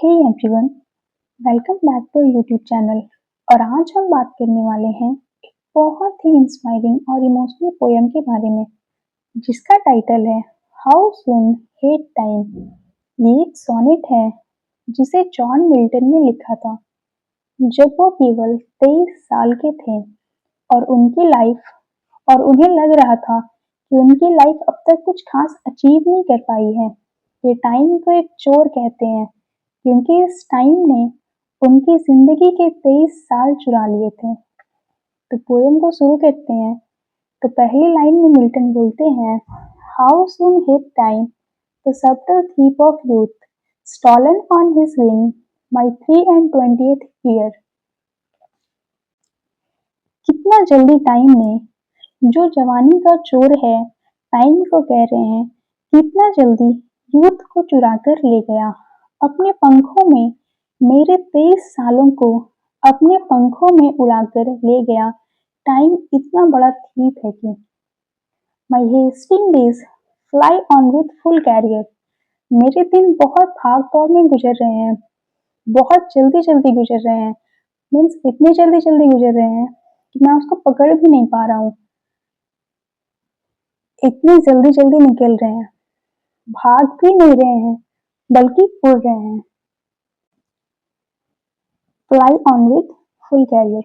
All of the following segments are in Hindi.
Hey everyone, welcome back to YouTube channel. और आज हम बात करने वाले हैं एक बहुत ही इंस्पायरिंग और इमोशनल पोयम के बारे में, जिसका टाइटल है हाउ सून हेट टाइम। ये एक सोनेट है जिसे जॉन मिल्टन ने लिखा था जब वो केवल 23 साल के थे और उन्हें लग रहा था कि उनकी लाइफ अब तक कुछ खास अचीव नहीं कर पाई है। ये टाइम को एक चोर कहते हैं क्योंकि इस टाइम ने उनकी जिंदगी के 23 साल चुरा लिए थे। तो पोयम को शुरू करते हैं। तो पहली लाइन में मिल्टन बोलते हैं, how soon hit time the subtle thief of youth stolen on his wing my 3 and 20th year. कितना जल्दी टाइम ने, जो जवानी का चोर है, टाइम को कह रहे हैं, कितना जल्दी यूथ को चुरा कर ले गया। अपने पंखों में मेरे 23 सालों को अपने पंखों में उड़ाकर ले गया। टाइम इतना बड़ा थीप है कि my hasting days fly on with full career. मेरे दिन बहुत भाग दौड़ में गुजर रहे हैं, बहुत जल्दी जल्दी गुजर रहे हैं। मीन्स इतने जल्दी जल्दी गुजर रहे हैं कि मैं उसको पकड़ भी नहीं पा रहा हूँ। इतनी जल्दी जल्दी निकल रहे हैं, भाग भी नहीं रहे हैं बल्कि उड़ रहे हैं। Fly on with full career.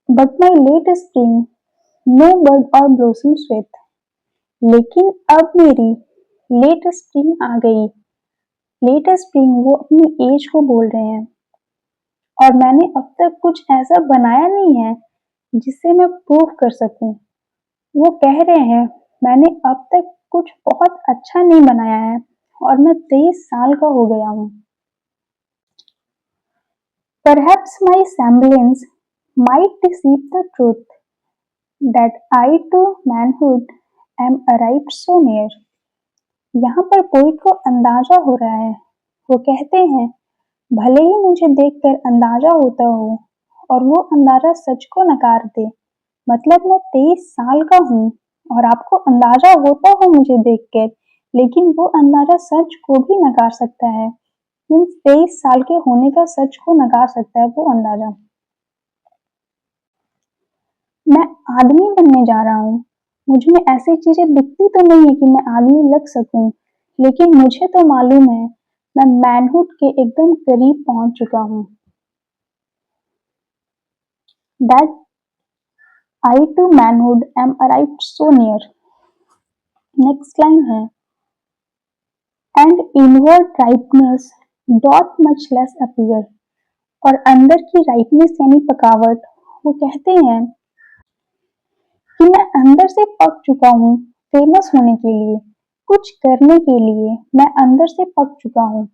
But my late spring, no bud or blossoms with. लेकिन अब मेरी लेट स्प्रिंग आ गई। लेट स्प्रिंग वो अपनी एज को बोल रहे हैं, और मैंने अब तक कुछ ऐसा बनाया नहीं है जिससे मैं प्रूव कर सकूं। वो कह रहे हैं मैंने अब तक कुछ बहुत अच्छा नहीं बनाया है और मैं 23 साल का हो गया हूँ। Perhaps my semblance might deceive the truth that I to manhood am arrived so near. यहाँ पर पोइट को अंदाजा हो रहा है। वो कहते हैं भले ही मुझे देखकर अंदाजा होता हो और वो अंदाजा सच को नकार दे, मतलब मैं 23 साल का हूँ और आपको अंदाजा होता हो मुझे देखकर, लेकिन वो अंदाजा सच को भी नकार सकता है। 23 साल के होने का सच को नकार सकता है वो अंदाजा। मैं आदमी बनने जा रहा हूँ। मुझ में ऐसी चीजें दिखती तो नहीं है कि मैं आदमी लग सकूं, लेकिन मुझे तो मालूम है मैं मैनहुड के एकदम करीब पहुंच चुका हूँ। That I to manhood am arrived so near. Next line है, and inward ripeness doth much less appear. और अंदर की राइटनेस यानी पकावट, वो कहते हैं कि मैं अंदर से पक चुका हूँ फेमस होने के लिए, कुछ करने के लिए मैं अंदर से पक चुका हूँ,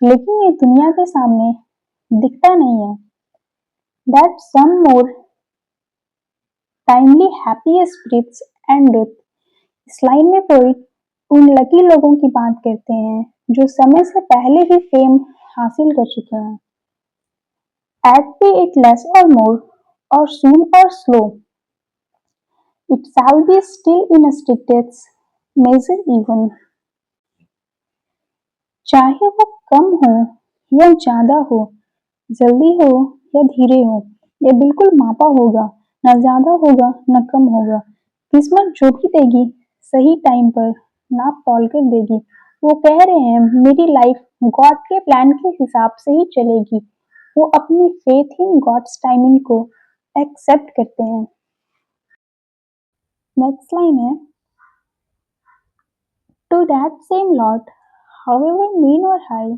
लेकिन ये दुनिया के सामने दिखता नहीं है। That some more timely happy spirits and youth. इस लाइन में पोइट उन लकी लोगों की बात करते हैं जो समय से पहले ही फेम हासिल कर चुके हैं। At be it less or more, or soon or slow, it shall be still in a strictest measure even. चाहे वो कम हो या ज्यादा हो, जल्दी हो या धीरे हो, ये बिल्कुल मापा होगा, न ज्यादा होगा न कम होगा। किस्मत जो भी देगी सही टाइम पर नाप तौल कर देगी। वो कह रहे हैं मेरी लाइफ गॉड के प्लान के हिसाब से ही चलेगी। वो अपनी फेथ इन गॉड्स टाइमिंग को एक्सेप्ट करते हैं। नेक्स्ट लाइन है, to that same lot however mean or high,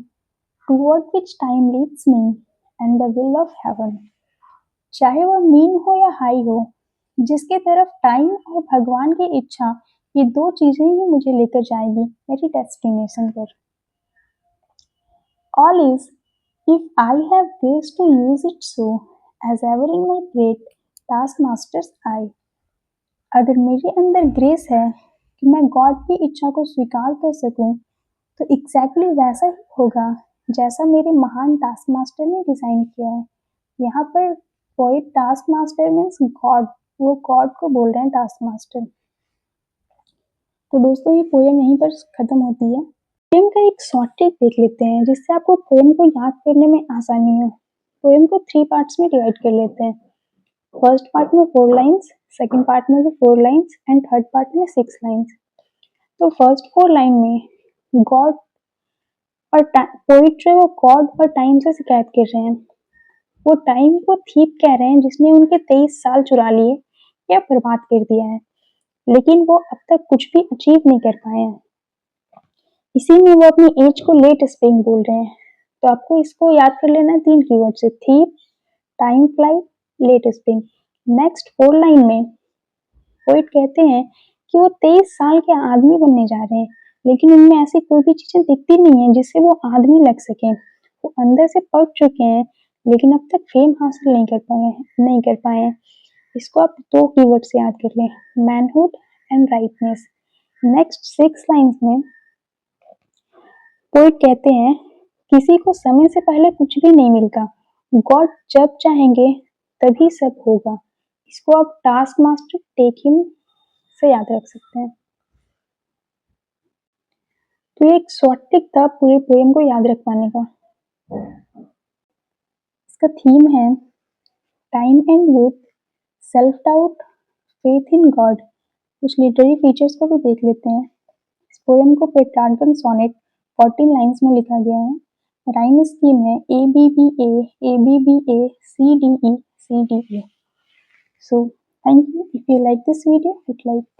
toward which time leads me and the will of heaven. चाहे वह मीन हो या हाई हो, जिसके तरफ टाइम और भगवान की इच्छा, ये दो चीजें ही मुझे लेकर जाएगी मेरी डेस्टिनेशन पर। All is if I have grace to use it so as ever in my great taskmaster's eye. अगर मेरे अंदर ग्रेस है कि मैं गॉड की इच्छा को स्वीकार कर सकूं, तो एग्जैक्टली वैसा ही होगा जैसा मेरे महान टास्क मास्टर ने डिजाइन किया है। यहाँ पर poet task master means God, वो गॉड को बोल रहे हैं टास्क मास्टर। तो दोस्तों ये पोएम यहीं पर खत्म होती है। पोएम का एक शॉर्ट ट्रिक देख लेते हैं जिससे आपको पोएम को याद करने में आसानी हो। पोएम को 3 पार्ट्स में डिवाइड कर लेते हैं। फर्स्ट पार्ट में 4 लाइन्स, सेकंड पार्ट में भी 4 लाइन्स एंड थर्ड पार्ट में 6 लाइन्स। तो फर्स्ट 4 लाइन में गॉड और पोइट जो है वो गॉड और टाइम से शिकायत कर रहे हैं। वो टाइम को थीप कह रहे हैं जिसने उनके 23 साल चुरा लिए या बर्बाद कर दिया है, लेकिन वो अब तक कुछ भी अचीव नहीं कर पाए हैं। इसी में वो अपनी एज को लेट स्प्रिंग बोल रहे हैं। तो आपको इसको याद कर लेना 3 कीवर्ड से, thief, time fly, late spring. Next 4 line में पोइट कहते हैं कि वो 23 साल के आदमी बनने जा रहे हैं, लेकिन उनमें ऐसी कोई भी चीजें दिखती नहीं है जिससे वो आदमी लग सके। वो अंदर से पक चुके हैं लेकिन अब तक फेम हासिल नहीं कर पाए हैं। इसको आप 2 कीवर्ड से याद कर लें, manhood and rightness. Next 6 lines में पोइट कहते हैं किसी को समय से पहले कुछ भी नहीं मिलता, गॉड जब चाहेंगे तभी सब होगा। इसको आप टास्क मास्टर टेक हिम से याद रख सकते हैं। तो ये एक शॉर्ट ट्रिक था पूरे पोएम को याद रख पाने का। इसका थीम है time and youth, self doubt, faith in God. कुछ लिटरेरी फीचर्स को भी देख लेते हैं। इस पोएम को पेट्रार्कन सोनेट 14 लाइन्स में लिखा गया है। राइम स्कीम है ABBA ABBA CDE CDE। So thank you. If you like this video, hit like.